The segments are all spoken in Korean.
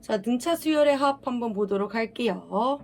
자, 등차 수열의 합 한번 보도록 할게요.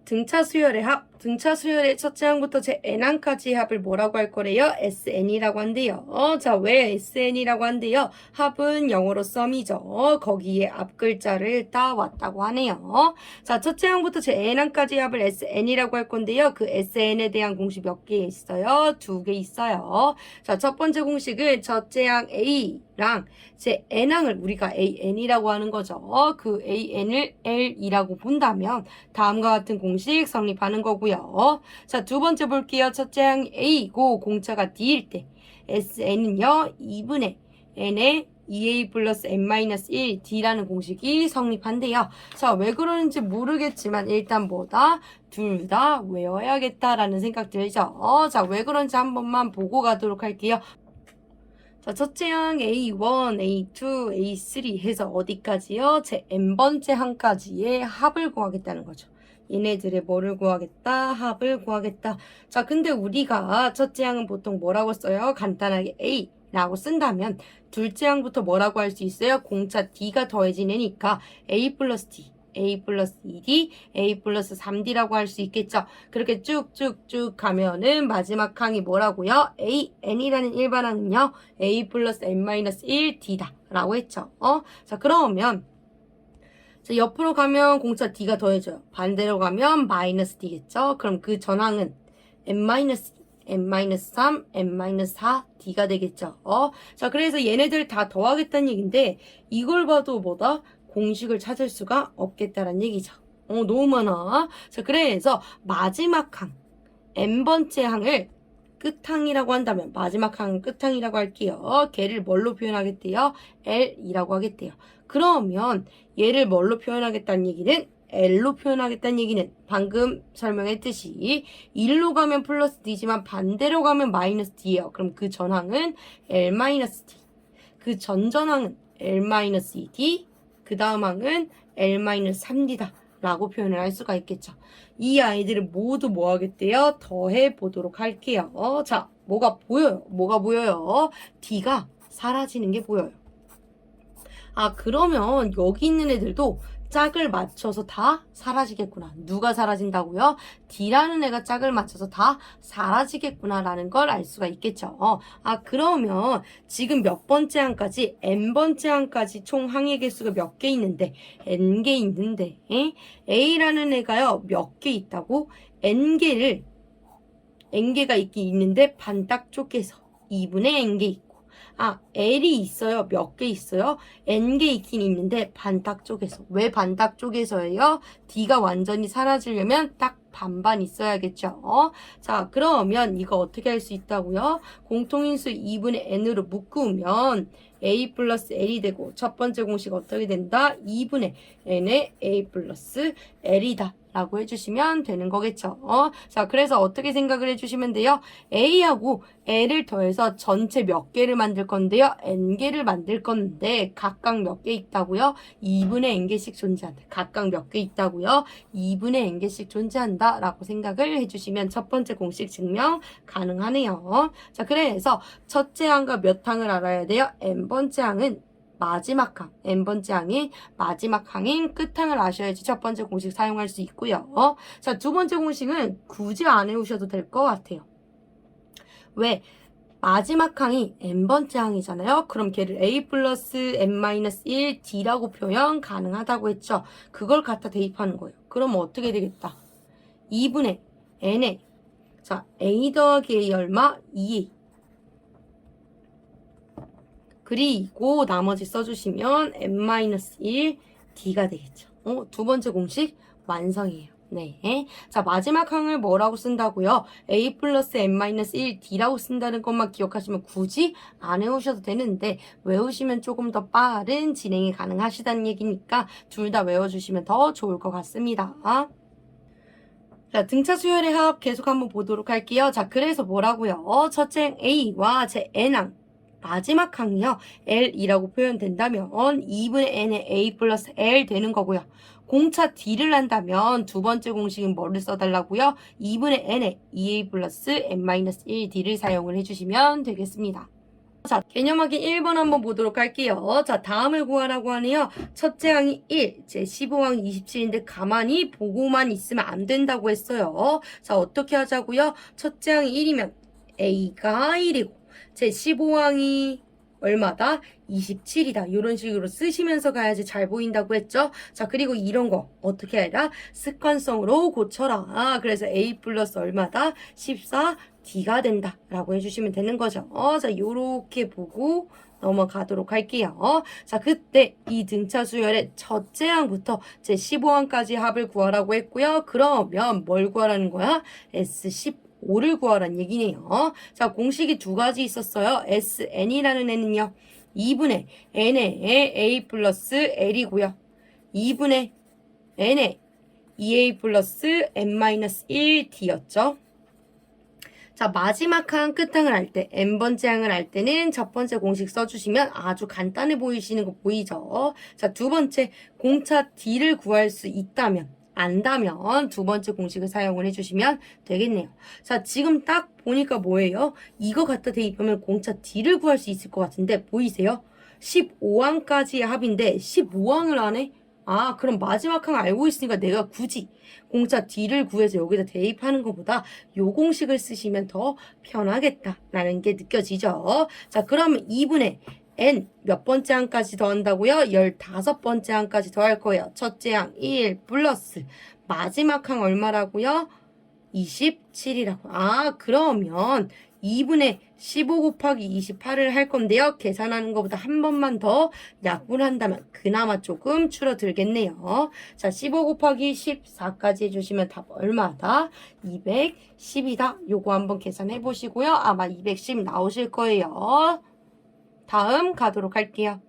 등차 수열의 합, 등차 수열의 첫째 항부터 제 n항까지의 합을 뭐라고 할 거래요? SN이라고 한대요. 자, 왜 SN이라고 한대요? 합은 영어로 썸이죠. 거기에 앞 글자를 따왔다고 하네요. 자, 첫째 항부터 제 n항까지의 합을 SN이라고 할 건데요. 그 SN에 대한 공식 몇 개 있어요? 2개 있어요. 자, 첫 번째 공식은 첫째 항 A랑 제 n항을 우리가 AN이라고 하는 거죠. 그 AN을 L이라고 본다면 다음과 같은 공식 성립하는 거고요. 자, 두 번째 볼게요. 첫째 항 A고 공차가 D일 때 SN은요 2분의 N의 2A 플러스 N-1 D라는 공식이 성립한대요. 자, 왜 그러는지 모르겠지만 일단 뭐다? 둘 다 외워야겠다라는 생각 들죠. 자, 왜 그런지 한 번만 보고 가도록 할게요. 자, 첫째 항 A1, A2, A3 해서 어디까지요? 제 n번째 항까지의 합을 구하겠다는 거죠. 얘네들의 뭐를 구하겠다? 합을 구하겠다. 자, 근데 우리가 첫째 항은 보통 뭐라고 써요? 간단하게 A라고 쓴다면 둘째 항부터 뭐라고 할 수 있어요? 공차 D가 더해진 애니까 A 플러스 D. A 플러스 2D, A 플러스 3D라고 할 수 있겠죠. 그렇게 쭉쭉쭉 가면은 마지막 항이 뭐라고요? AN이라는 일반항은요. A 플러스 N-1D다 라고 했죠. 자, 그러면 자, 옆으로 가면 공차 D가 더해져요. 반대로 가면 마이너스 D겠죠. 그럼 그 전항은 N-3, N-4, D가 되겠죠. 자, 그래서 얘네들 다 더하겠다는 얘기인데 이걸 봐도 뭐다? 공식을 찾을 수가 없겠다는 얘기죠. 너무 많아. 자, 그래서 마지막 항, n번째 항을 끝항이라고 한다면 마지막 항은 끝항이라고 할게요. 걔를 뭘로 표현하겠대요? L이라고 하겠대요. 그러면 얘를 뭘로 표현하겠다는 얘기는 L로 표현하겠다는 얘기는 방금 설명했듯이 1로 가면 플러스 D지만 반대로 가면 마이너스 D예요. 그럼 그 전항은 L-D. 그 전전항은 L-2D. 그 다음 항은 L-3D다 라고 표현을 할 수가 있겠죠. 이 아이들을 모두 뭐 하겠대요? 더해 보도록 할게요. 자, 뭐가 보여요? 뭐가 보여요? D가 사라지는 게 보여요. 아, 그러면 여기 있는 애들도 짝을 맞춰서 다 사라지겠구나. 누가 사라진다고요? D라는 애가 짝을 맞춰서 다 사라지겠구나 라는 걸 알 수가 있겠죠. 아, 그러면 지금 몇 번째 항까지? n번째 항까지 총 항의 개수가 몇 개 있는데 n개 있는데 A라는 애가요 몇 개 있다고? n개가 있긴 있는데 반 딱 쪼개서 2분의 n개 있고 아, L이 있어요. 몇 개 있어요? N개 있긴 있는데 반딱 쪼개서. 왜 반딱 쪼개서예요? D가 완전히 사라지려면 딱 반반 있어야겠죠. 자, 그러면 이거 어떻게 할 수 있다고요? 공통인수 2분의 N으로 묶으면 A 플러스 L이 되고 첫 번째 공식 어떻게 된다? 2분의 N의 A 플러스 L이다. 라고 해주시면 되는 거겠죠. 자, 그래서 어떻게 생각을 해주시면 돼요? A하고 L을 더해서 전체 몇 개를 만들 건데요? N개를 만들 건데 각각 몇 개 있다고요? 2분의 N개씩 존재한다. 각각 몇 개 있다고요? 2분의 N개씩 존재한다. 라고 생각을 해주시면 첫 번째 공식 증명 가능하네요. 자, 그래서 첫째 항과 몇 항을 알아야 돼요? N번째 항은 마지막 항, n번째 항인 마지막 항인 끝항을 아셔야지 첫 번째 공식 사용할 수 있고요. 자, 두 번째 공식은 굳이 안 외우셔도 될 것 같아요. 왜? 마지막 항이 n번째 항이잖아요. 그럼 걔를 a 플러스 n-1 d라고 표현 가능하다고 했죠. 그걸 갖다 대입하는 거예요. 그러면 어떻게 되겠다? 2분의 n에 자, a 더하기 a 얼마? 2a 그리고 나머지 써주시면 n-1 d가 되겠죠. 두 번째 공식 완성이에요. 네. 자, 마지막 항을 뭐라고 쓴다고요? a 플러스 n-1 d라고 쓴다는 것만 기억하시면 굳이 안 외우셔도 되는데 외우시면 조금 더 빠른 진행이 가능하시다는 얘기니까 둘 다 외워주시면 더 좋을 것 같습니다. 자, 등차 수열의 합 계속 한번 보도록 할게요. 자, 그래서 뭐라고요? 첫째 A와 제 N항 마지막 항이요. L이라고 표현된다면 2분의 N의 A 플러스 L 되는 거고요. 공차 D를 한다면 두 번째 공식은 뭐를 써달라고요? 2분의 N의 2A 플러스 N-1D를 사용을 해주시면 되겠습니다. 자, 개념 확인 1번 한번 보도록 할게요. 자, 다음을 구하라고 하네요. 첫째 항이 1, 제 15항 27인데 가만히 보고만 있으면 안 된다고 했어요. 자, 어떻게 하자고요? 첫째 항이 1이면 A가 1이고 제 15항이 얼마다? 27이다. 이런 식으로 쓰시면서 가야지 잘 보인다고 했죠. 자, 그리고 이런 거 어떻게 해라? 습관성으로 고쳐라. 그래서 A 플러스 얼마다? 14 D가 된다 라고 해주시면 되는 거죠. 자, 요렇게 보고 넘어가도록 할게요. 자, 그때 이 등차 수열의 첫째 항부터 제 15항까지 합을 구하라고 했고요. 그러면 뭘 구하라는 거야? S15를 구하라는 얘기네요. 자, 공식이 두 가지 있었어요. SN이라는 애는요. 2분의 N의 A 플러스 L이고요. 2분의 N의 2A 플러스 N-1D였죠. 자, 마지막 항 끝항을 할 때, n번째 항을 할 때는 첫 번째 공식 써주시면 아주 간단해 보이시는 거 보이죠? 자, 두 번째, 공차 D를 구할 수 있다면, 안다면 두 번째 공식을 사용을 해주시면 되겠네요. 자, 지금 딱 보니까 뭐예요? 이거 갖다 대입하면 공차 D를 구할 수 있을 것 같은데, 보이세요? 15항까지의 합인데, 15항을 안 해? 아, 그럼 마지막 항 알고 있으니까 내가 굳이 공차 D를 구해서 여기다 대입하는 것보다 요 공식을 쓰시면 더 편하겠다라는 게 느껴지죠. 자, 그러면 2분의 n 몇 번째 항까지 더한다고요? 15번째 항까지 더할 거예요. 첫째 항 1 플러스 마지막 항 얼마라고요? 27이라고. 아, 그러면 2분의 15 곱하기 28을 할 건데요. 계산하는 것보다 한 번만 더 약분을 한다면 그나마 조금 줄어들겠네요. 자, 15 곱하기 14까지 해주시면 답 얼마다? 210이다. 요거 한번 계산해 보시고요. 아마 210 나오실 거예요. 다음 가도록 할게요.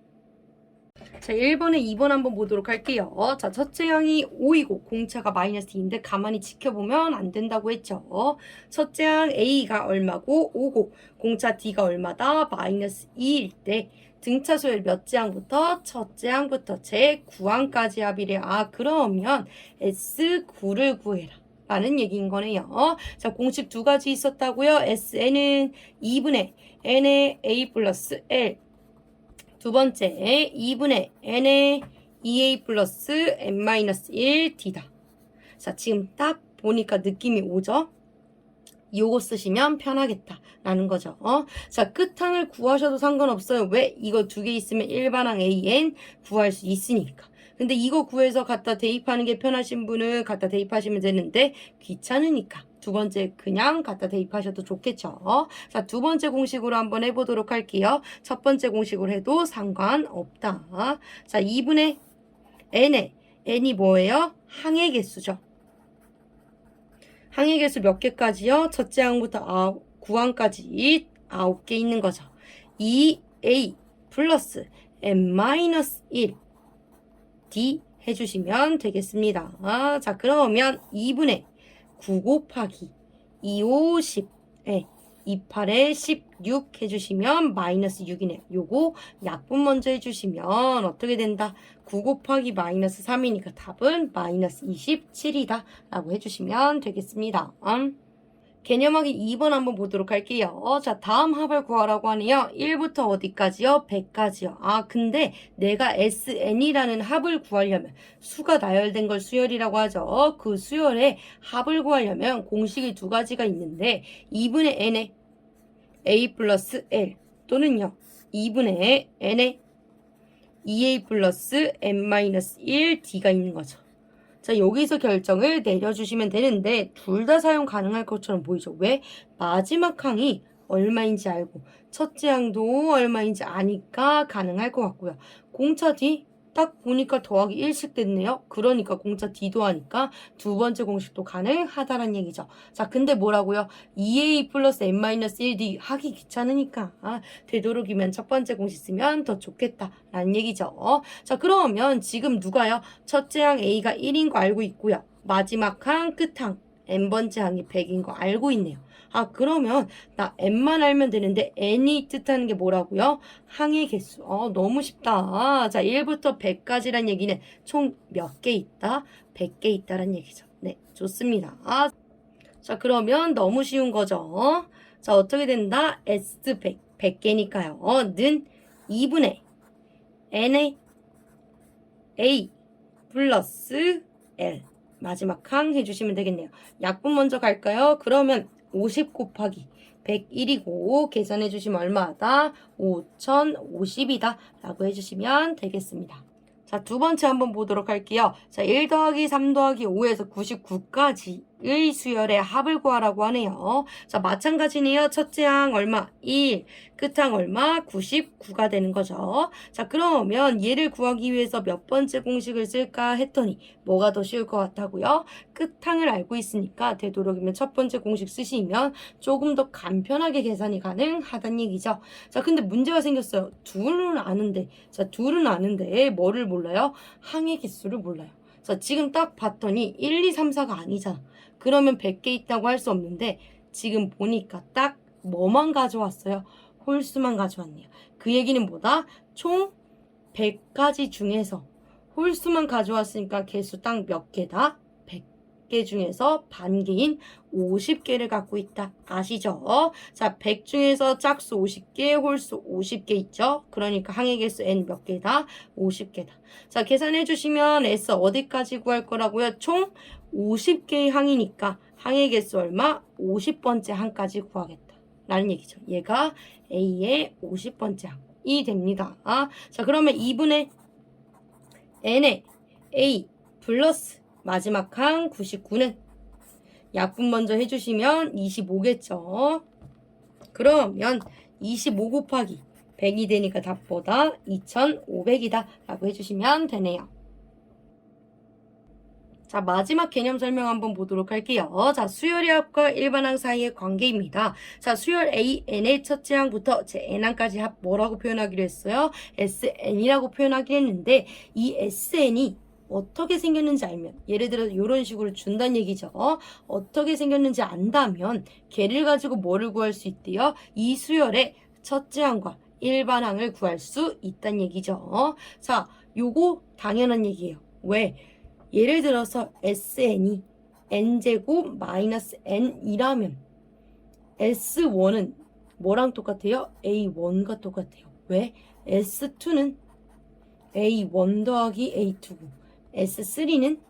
자, 1번에 2번 한번 보도록 할게요. 자, 첫째 항이 5이고 공차가 마이너스 D인데 가만히 지켜보면 안 된다고 했죠. 첫째 항 A가 얼마고 5고 공차 D가 얼마다? 마이너스 2일 때 등차 수열 몇째 항부터? 첫째 항부터 제 9항까지 합이래. 아, 그러면 S9를 구해라. 라는 얘기인 거네요. 자, 공식 두 가지 있었다고요. SN은 2분의 N의 A 플러스 L 두 번째, 2분의 n의 2a 플러스 n-1d다. 자, 지금 딱 보니까 느낌이 오죠? 요거 쓰시면 편하겠다라는 거죠. 자, 끝항을 구하셔도 상관없어요. 왜? 이거 두 개 있으면 일반항 an 구할 수 있으니까. 근데 이거 구해서 갖다 대입하는 게 편하신 분은 갖다 대입하시면 되는데 귀찮으니까 두 번째 그냥 갖다 대입하셔도 좋겠죠. 자, 두 번째 공식으로 한번 해보도록 할게요. 첫 번째 공식으로 해도 상관없다. 자, 2분의 n에 n이 뭐예요? 항의 개수죠. 항의 개수 몇 개까지요? 첫째 항부터 9항까지 9개 있는 거죠. 2a 플러스 n-1 d 해주시면 되겠습니다. 자, 그러면 2분의 9 곱하기 2, 5, 10, 28에 16 해주시면 마이너스 6이네요. 요거 약분 먼저 해주시면 어떻게 된다? 9 곱하기 마이너스 3이니까 답은 마이너스 27이다 라고 해주시면 되겠습니다. 개념 확인 2번 한번 보도록 할게요. 자, 다음 합을 구하라고 하네요. 1부터 어디까지요? 100까지요. 아, 근데 내가 SN이라는 합을 구하려면 수가 나열된 걸 수열이라고 하죠. 그 수열의 합을 구하려면 공식이 두 가지가 있는데 2분의 n의 a 플러스 l 또는요 2분의 n의 2a 플러스 n-1d가 있는 거죠. 자, 여기서 결정을 내려주시면 되는데 둘 다 사용 가능할 것처럼 보이죠. 왜? 마지막 항이 얼마인지 알고 첫째 항도 얼마인지 아니까 가능할 것 같고요. 공차 D 딱 보니까 더하기 1씩 됐네요. 그러니까 공차 D도 하니까 두 번째 공식도 가능하다는 얘기죠. 자, 근데 뭐라고요? 2A 플러스 N-1D 하기 귀찮으니까 되도록이면 첫 번째 공식 쓰면 더 좋겠다라는 얘기죠. 자, 그러면 지금 누가요? 첫째 항 A가 1인 거 알고 있고요. 마지막 항 끝항 n번째 항이 100인 거 알고 있네요. 아, 그러면 나 n만 알면 되는데 n이 뜻하는 게 뭐라고요? 항의 개수. 너무 쉽다. 자, 1부터 100까지란 얘기는 총 몇 개 있다? 100개 있다란 얘기죠. 네, 좋습니다. 자, 그러면 너무 쉬운 거죠. 자, 어떻게 된다? S100 100개니까요. 는 2분의 n의 a 플러스 l 마지막 항 해주시면 되겠네요. 약분 먼저 갈까요? 그러면 50 곱하기 101이고 계산해 주시면 얼마다? 5050이다 라고 해주시면 되겠습니다. 자, 두 번째 한번 보도록 할게요. 자, 1 더하기 3 더하기 5에서 99까지의 수열의 합을 구하라고 하네요. 자, 마찬가지네요. 첫째 항 얼마? 1, 끝항 얼마? 99가 되는 거죠. 자, 그러면 얘를 구하기 위해서 몇 번째 공식을 쓸까 했더니 뭐가 더 쉬울 것 같다고요? 끝항을 알고 있으니까 되도록이면 첫 번째 공식 쓰시면 조금 더 간편하게 계산이 가능하다는 얘기죠. 자, 근데 문제가 생겼어요. 둘은 아는데 뭐를 몰라요? 항의 개수를 몰라요. 자, 지금 딱 봤더니 1, 2, 3, 4가 아니잖아. 그러면 100개 있다고 할 수 없는데 지금 보니까 딱 뭐만 가져왔어요? 홀수만 가져왔네요. 그 얘기는 뭐다? 총 100가지 중에서 홀수만 가져왔으니까 개수 딱 몇 개다? 100개 중에서 반개인 50개를 갖고 있다. 아시죠? 자, 100 중에서 짝수 50개, 홀수 50개 있죠? 그러니까 항의 개수 n 몇 개다? 50개다. 자, 계산해 주시면 s 어디까지 구할 거라고요? 총 50개의 항이니까 항의 개수 얼마? 50번째 항까지 구하겠다. 라는 얘기죠. 얘가 a의 50번째 항이 됩니다. 자, 그러면 2분의 n의 a 플러스 마지막 항 99는 약분 먼저 해주시면 25겠죠. 그러면 25 곱하기 100이 되니까 답보다 2500이다 라고 해주시면 되네요. 자, 마지막 개념 설명 한번 보도록 할게요. 자, 수열의 합과 일반항 사이의 관계입니다. 자, 수열 A, N의 첫째 항부터 제 N항까지 합 뭐라고 표현하기로 했어요? SN이라고 표현하기로 했는데 이 SN이 어떻게 생겼는지 알면 예를 들어 이런 식으로 준다는 얘기죠. 어떻게 생겼는지 안다면 걔를 가지고 뭐를 구할 수 있대요? 이 수열의 첫째 항과 일반항을 구할 수 있다는 얘기죠. 자, 요거 당연한 얘기예요. 왜? 예를 들어서 SN이 n제곱 마이너스 n이라면 S1은 뭐랑 똑같아요? A1과 똑같아요. 왜? S2는 A1 더하기 A2고 S3는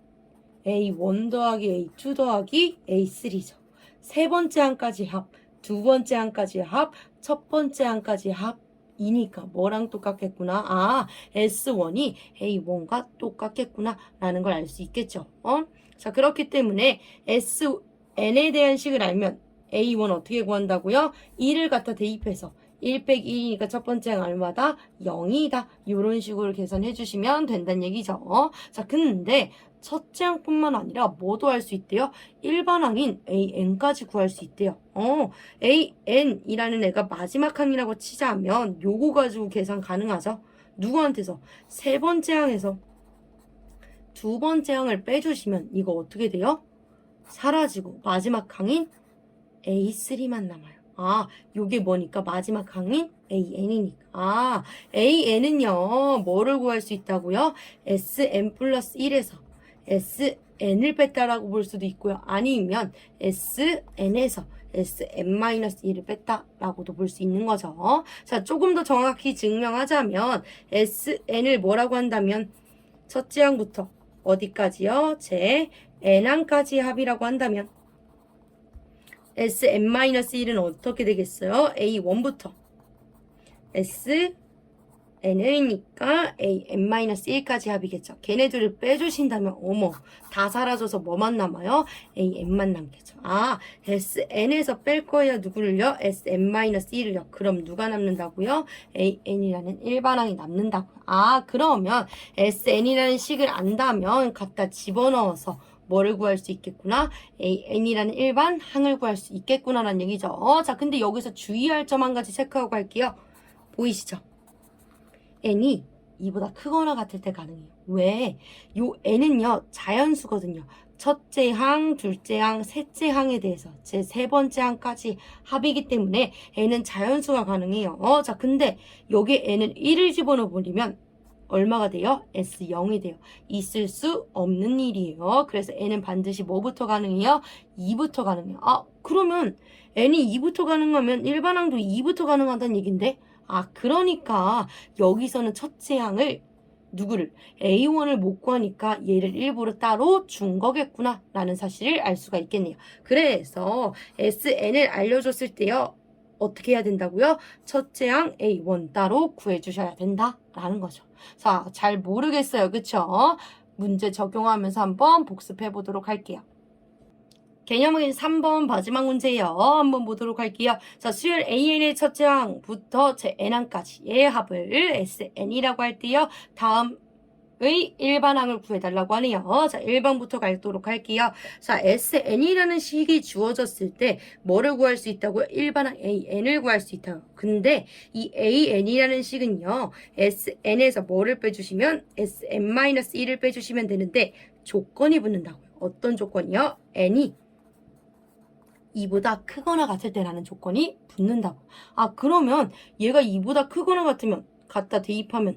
A1 더하기 A2 더하기 A3죠. 세 번째 항까지 합, 두 번째 항까지 합, 첫 번째 항까지 합 이니까 뭐랑 똑같겠구나. S1이 A1과 똑같겠구나 라는 걸 알 수 있겠죠. 자, 그렇기 때문에 SN에 대한 식을 알면 A1 어떻게 구한다고요? 1을 갖다 대입해서 1 빼기 1이니까 첫 번째 항 얼마다? 0이다. 이런 식으로 계산해 주시면 된다는 얘기죠. 자, 근데 첫째 항뿐만 아니라 뭐도 할 수 있대요? 일반항인 AN까지 구할 수 있대요. AN이라는 애가 마지막 항이라고 치자면 요거 가지고 계산 가능하죠? 누구한테서? 세 번째 항에서 두 번째 항을 빼주시면 이거 어떻게 돼요? 사라지고 마지막 항인 A3만 남아요. 요게 뭐니까 마지막 항인 AN이니까. AN은요, 뭐를 구할 수 있다고요? SN 플러스 1에서 SN을 뺐다라고 볼 수도 있고요. 아니면 SN에서 SN-1을 뺐다라고도 볼 수 있는 거죠. 자, 조금 더 정확히 증명하자면 SN을 뭐라고 한다면 첫째 항부터 어디까지요? 제 N항까지 합이라고 한다면 Sn-1은 어떻게 되겠어요? A1부터 SN이니까 AN-1까지 합이겠죠. 걔네들을 빼주신다면 어머 다 사라져서 뭐만 남아요? AN만 남겠죠. SN에서 뺄 거예요. 누구를요? SN-1을요. 그럼 누가 남는다고요? AN이라는 일반항이 남는다고요. 그러면 SN이라는 식을 안다면 갖다 집어넣어서 뭐를 구할 수 있겠구나? AN이라는 일반 항을 구할 수 있겠구나라는 얘기죠. 자, 근데 여기서 주의할 점 한 가지 체크하고 갈게요. 보이시죠? n이 이보다 크거나 같을 때 가능해요. 왜? 요 n은요 자연수거든요. 첫째 항, 둘째 항, 셋째 항에 대해서 제 세 번째 항까지 합이기 때문에 n은 자연수가 가능해요. 자, 근데 여기에 n은 1을 집어넣어 버리면 얼마가 돼요? S0이 돼요. 있을 수 없는 일이에요. 그래서 n은 반드시 뭐부터 가능해요? 2부터 가능해요. 아, 그러면 n이 2부터 가능하면 일반항도 2부터 가능하다는 얘긴데? 아, 그러니까 여기서는 첫째 항을 누구를? A1을 못 구하니까 얘를 일부러 따로 준 거겠구나 라는 사실을 알 수가 있겠네요. 그래서 SN을 알려줬을 때요. 어떻게 해야 된다고요? 첫째 항 A1 따로 구해주셔야 된다라는 거죠. 자, 잘 모르겠어요. 그쵸? 문제 적용하면서 한번 복습해 보도록 할게요. 개념은 3번 마지막 문제예요. 한번 보도록 할게요. 자, 수열 AN의 첫째 항부터 제 N항까지의 합을 SN이라고 할 때요. 다음의 일반항을 구해달라고 하네요. 자, 1번부터 가도록 할게요. 자, SN이라는 식이 주어졌을 때 뭐를 구할 수 있다고요? 일반항 AN을 구할 수 있다고. 근데 이 AN이라는 식은요. SN에서 뭐를 빼주시면 SM-1을 빼주시면 되는데 조건이 붙는다고요. 어떤 조건이요? N이 2보다 크거나 같을 때라는 조건이 붙는다고. 아, 그러면 얘가 2보다 크거나 같으면 갖다 대입하면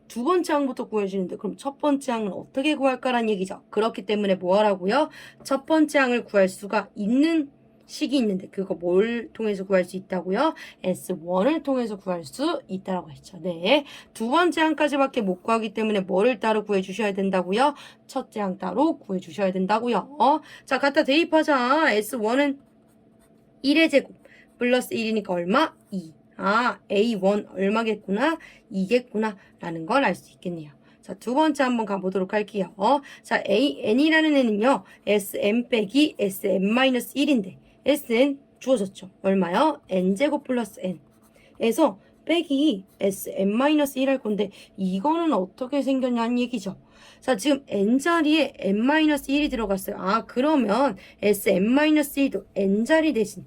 두 번째 항부터 구해주는데 그럼 첫 번째 항은 어떻게 구할까라는 얘기죠. 그렇기 때문에 뭐 하라고요? 첫 번째 항을 구할 수가 있는 식이 있는데 그거 뭘 통해서 구할 수 있다고요? S1을 통해서 구할 수 있다라고 했죠. 네. 두 번째 항까지밖에 못 구하기 때문에 뭐를 따로 구해주셔야 된다고요? 첫째 항 따로 구해주셔야 된다고요. 자, 갖다 대입하자. S1은 1의 제곱 플러스 1이니까 얼마? 2. 아, A1 얼마겠구나? 2겠구나 라는 걸 알 수 있겠네요. 자, 두 번째 한번 가보도록 할게요. 자, AN이라는 애는요. SM 빼기 SM-1인데 Sn 주어졌죠. 얼마요? N제곱 플러스 N 에서 빼기 SM-1 할 건데 이거는 어떻게 생겼냐는 얘기죠. 자, 지금 n자리에 n-1이 들어갔어요. 아, 그러면 SM-1도 n자리 대신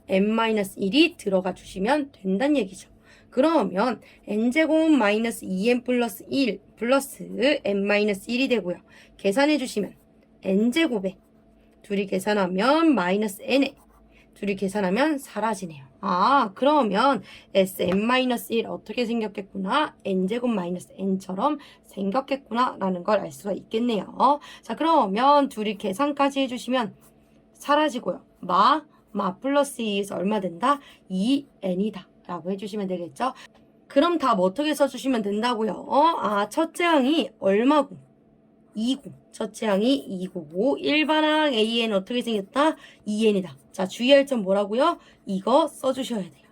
n-1이 들어가 주시면 된다는 얘기죠. 그러면 n제곱 마이너스 2n 플러스 1 플러스 n-1이 되고요. 계산해 주시면 n제곱에 둘이 계산하면 마이너스 n에 둘이 계산하면 사라지네요. 아, 그러면 Sn-1 어떻게 생겼겠구나? N제곱 마이너스 N처럼 생겼겠구나 라는 걸 알 수가 있겠네요. 자, 그러면 둘이 계산까지 해주시면 사라지고요. 마 플러스 2에서 얼마 된다? 2N이다 라고 해주시면 되겠죠? 그럼 답 어떻게 써주시면 된다고요? 아, 첫째 항이 얼마고? 2고 첫째 항이 2고 일반항 AN 어떻게 생겼다? 2N이다. 자, 주의할 점 뭐라고요? 이거 써주셔야 돼요.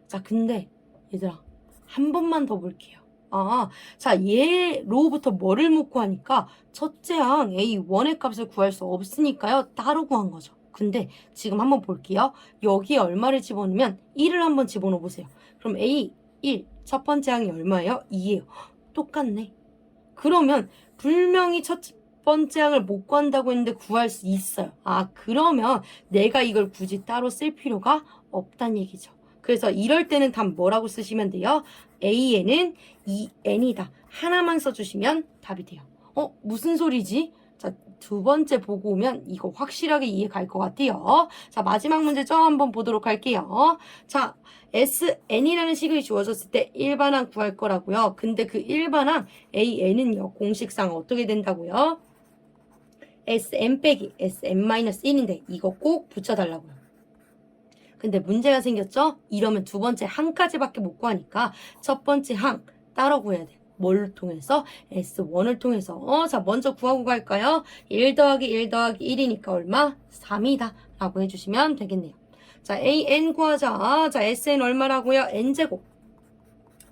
자, 근데 얘들아 한 번만 더 볼게요. 아, 자, 얘로부터 뭐를 못 구하니까 첫째 항 A1의 값을 구할 수 없으니까요. 따로 구한 거죠. 근데 지금 한번 볼게요. 여기에 얼마를 집어넣으면 1을 한번 집어넣어 보세요. 그럼 A1 첫 번째 항이 얼마예요? 2예요. 똑같네. 그러면 분명히 첫 번째 항을 못 구한다고 했는데 구할 수 있어요. 아, 그러면 내가 이걸 굳이 따로 쓸 필요가 없다는 얘기죠. 그래서 이럴 때는 답 뭐라고 쓰시면 돼요? AN은 2N이다. 하나만 써주시면 답이 돼요. 무슨 소리지? 자, 두 번째 보고 오면 이거 확실하게 이해 갈 것 같아요. 자, 마지막 문제 좀 한번 보도록 할게요. 자, SN이라는 식이 주어졌을 때 일반항 구할 거라고요. 근데 그 일반항 AN은요, 공식상 어떻게 된다고요? SM 빼기 SM-1인데 이거 꼭 붙여달라고요. 근데 문제가 생겼죠? 이러면 두 번째 항까지밖에 못 구하니까 첫 번째 항 따로 구해야 돼요. 뭘 통해서? S1을 통해서. 자, 먼저 구하고 갈까요? 1 더하기 1 더하기 1이니까 얼마? 3이다 라고 해주시면 되겠네요. 자, AN 구하자. 자, SN 얼마라고요? N제곱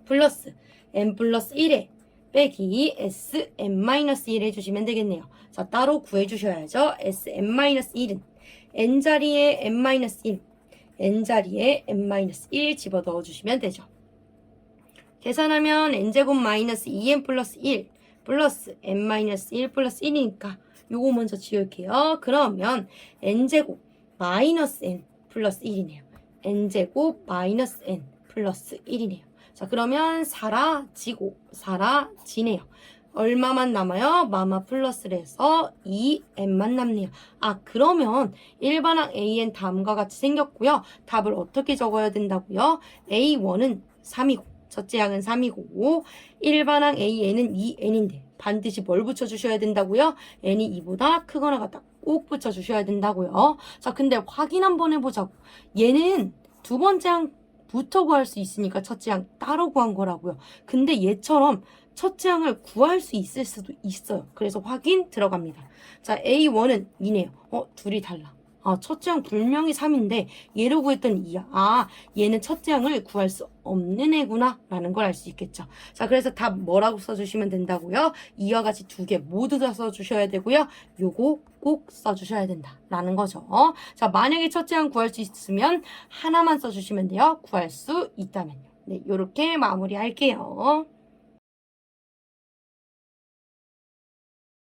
플러스 N 플러스 1에 빼기 SM-1 해주시면 되겠네요. 자, 따로 구해주셔야죠. SM-1은 N자리에 N-1, N자리에 N-1 집어넣어 주시면 되죠. 계산하면 N제곱 마이너스 2N 플러스 1 플러스 N-1 플러스 1이니까 요거 먼저 지울게요. 그러면 N제곱 마이너스 N 플러스 1이네요. N제곱 마이너스 N 플러스 1이네요. 자, 그러면 사라지네요. 얼마만 남아요? 마마 플러스를 해서 2n만 남네요. 아, 그러면 일반항 AN 다음과 같이 생겼고요. 답을 어떻게 적어야 된다고요? A1은 3이고 첫째 항은 3이고 일반항 AN은 2N인데 반드시 뭘 붙여주셔야 된다고요? N이 2보다 크거나 같다. 꼭 붙여주셔야 된다고요. 자, 근데 확인 한번 해보자고. 얘는 두 번째 항부터 구할 수 있으니까 첫째 항 따로 구한 거라고요. 근데 얘처럼 첫째 항을 구할 수 있을 수도 있어요. 그래서 확인 들어갑니다. 자, A1은 2네요. 둘이 달라. 첫째 항 분명히 3인데 얘를 구했더니 2야. 얘는 첫째 항을 구할 수 없는 애구나 라는 걸 알 수 있겠죠. 자, 그래서 답 뭐라고 써주시면 된다고요? 이와 같이 두 개 모두 다 써주셔야 되고요. 요거 꼭 써주셔야 된다 라는 거죠. 자, 만약에 첫째 항 구할 수 있으면 하나만 써주시면 돼요. 구할 수 있다면요. 네, 요렇게 마무리할게요.